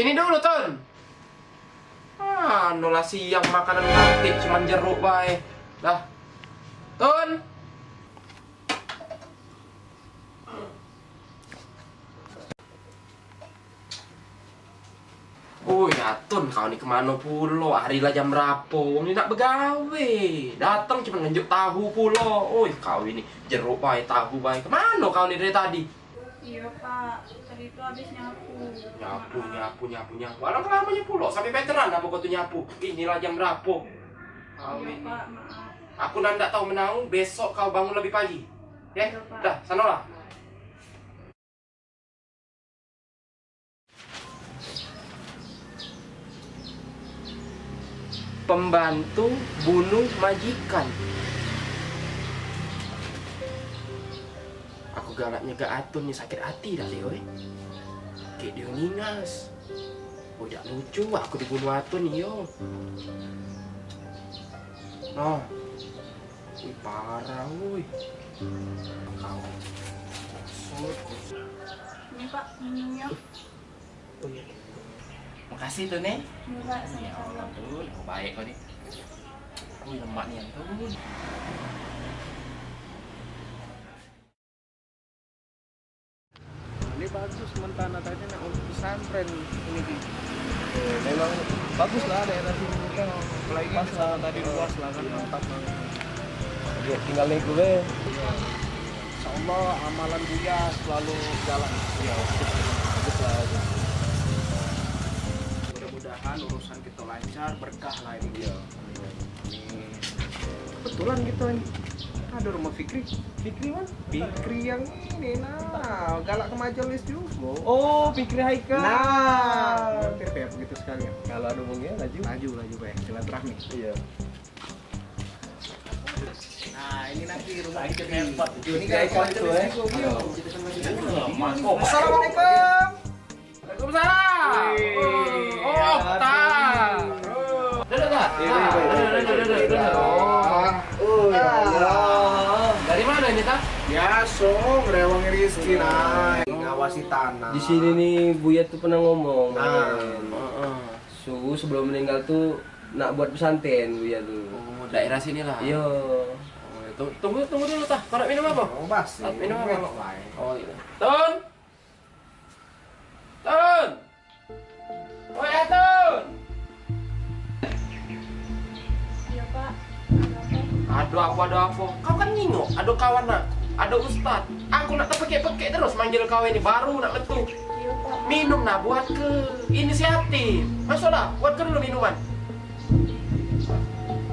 Sini dulu, Ton. Nolah siang makanan kantik cuman jeruk bae. Dah. Ton. Ya Ton, kau ni kemana pulo? Hari lah jam berapa? Ni nak begawe. Datang cuma ngejuk tahu pulo. Kau ini jeruk bae, tahu bae. Kemana kau ni dari tadi? Iya Pak, tadi itu habis nyapu. Nyapu. Alang lamanya pulo, sampai veteran apa kau tu nyapu? Inilah jam berapa? Kau Iya ini. Pak, maaf. Aku ndak tahu menau, besok kau bangun lebih pagi. Ya? Iya, Pak. Dah, sanolah. Pembantu bunuh majikan. Aku galaknya ke Atun nih, sakit hati dah dia, kayak dia ngingas. Jak lucu aku dibunuh Atun nih, yo. Parah, woi. Kau. Ini Pak, minumnya. Iya. Makasih tuh, Nek. Iya Pak, sama-sama. Tuh, baik kau nih. Lemak nih yang tuh. Ini bagus mentana tadi nak untuk pesantren ini Ki. Memang bagus lah daerah sini kan, apalagi pas tadi luas lah kan, mantap banget. Ya, tinggal nih gue. Insyaallah amalan Buya selalu jalan. Ya, bagus lah. Mudah-mudahan urusan kita lancar, berkah lah ini dia. Kebetulan gitu ini. Ada rumah Fikri mana? Fikri yang ini, nah galak ke majelis juga. Oh, Fikri Haikal. Nah, ya begitu sekalian. Kalau ada hubungnya laju baik, silaturahmi. Iya. Nah, ini nanti rumah Fikri. Ini kayak itu Assalamualaikum. Waalaikumsalam. Dari mana ini, Tak? Biasa, ngerewangi rezeki nah, ngawasi tanah. Di sini nih Buya tuh pernah ngomong. Sebelum meninggal tuh nak buat pesantren Buya tuh. Daerah sini lah. Iya. Tunggu dulu, Tah. Kau nak minum apa? Basi. Minum apa? Iya. Ton. Atun. Iya Pak, Ada apa? Kau kan nyingok, ada kawan nak, ada ustad. Aku nak terpekek-pekek terus manggil kau ini, baru nak letup. iya Pak. Minum nak buat ke inisiatif. Masuklah, buat ke dulu minuman.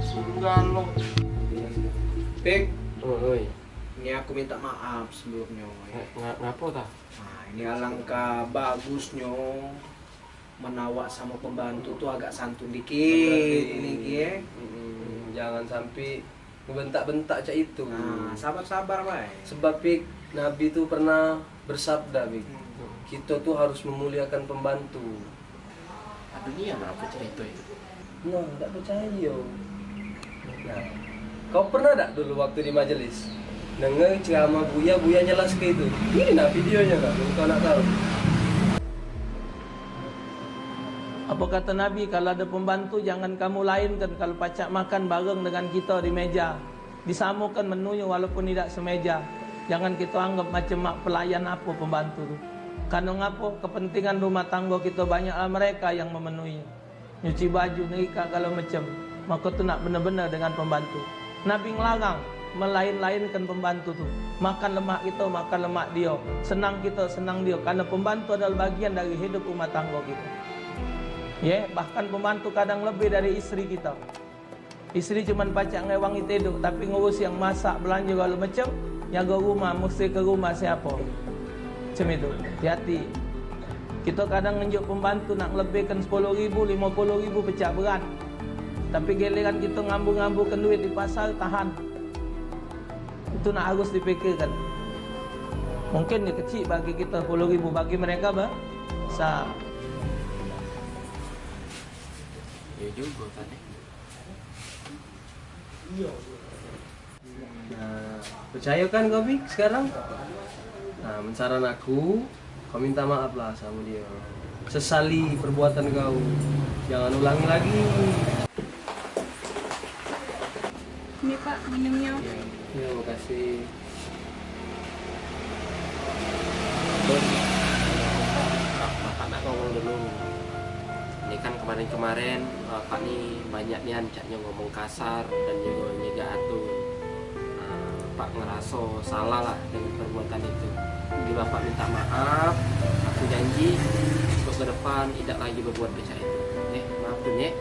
Sunggalo. Pik, Oi. ini aku minta maaf sebelumnya. Ngapa tak? Nah, ini alangkah bagusnya menawak sama pembantu tuh agak santun dikit ini ya. Jangan sampai ngebentak-bentak cak itu. Nah, sabar-sabar baik. Sebab Pik, Nabi tuh pernah bersabda Pik, kita tuh harus memuliakan pembantu. Dunia berapa cerita itu? Nah, tak percaya. Nah, kau pernah tak dulu waktu di majelis denger ceramah Buya jelas ke itu? Ini nah videonya kan, kau nak tahu. Apa kata Nabi, kalau ada pembantu jangan kamu lainkan kalau pacak makan bareng dengan kita di meja. Disamukan menunya walaupun tidak semeja. Jangan kita anggap macam mak pelayan apa pembantu tu. Karena ngapa kepentingan rumah tangga kita banyaklah mereka yang memenuhi. Nyuci baju, nerika kalau macam. Maka tu nak benar-benar dengan pembantu. Nabi ngelarang melain-lainkan pembantu tu. Makan lemak kita, makan lemak dia. Senang kita, senang dia. Karena pembantu adalah bagian dari hidup rumah tangga kita. Bahkan pembantu kadang lebih dari istri kita. Istri cuma pacak ngewangi tidur, tapi ngurus yang masak, belanja kalau macam, jaga rumah, mesti ke rumah siapa. Macam itu, hati-hati. Kita kadang nunjuk pembantu nak lebihkan 10.000, 50.000 pecah berat. Tapi giliran kita ngambu-ngambukan duit di pasar, tahan. Itu nak harus dipikirkan. Mungkin dia kecil bagi kita 10.000, bagi mereka besar. Ya juga tadi. Nah, percaya kan kau Pik sekarang? Nah, mensaran aku, kau minta maaf lah sama dia. sesali perbuatan kau. Jangan ulangi lagi. Ini Pak minumnya. Ya, makasih. Bapak nak ngomong dulu. Ini kan kemarin-kemarin Bapak nih banyak nih ancaknya ngomong kasar dan juga nyega atur. Nah, Bapak ngerasa salah lah dengan perbuatan itu. Jadi Bapak minta maaf. Aku janji untuk ke depan tidak lagi berbuat macam itu. Maafin ya.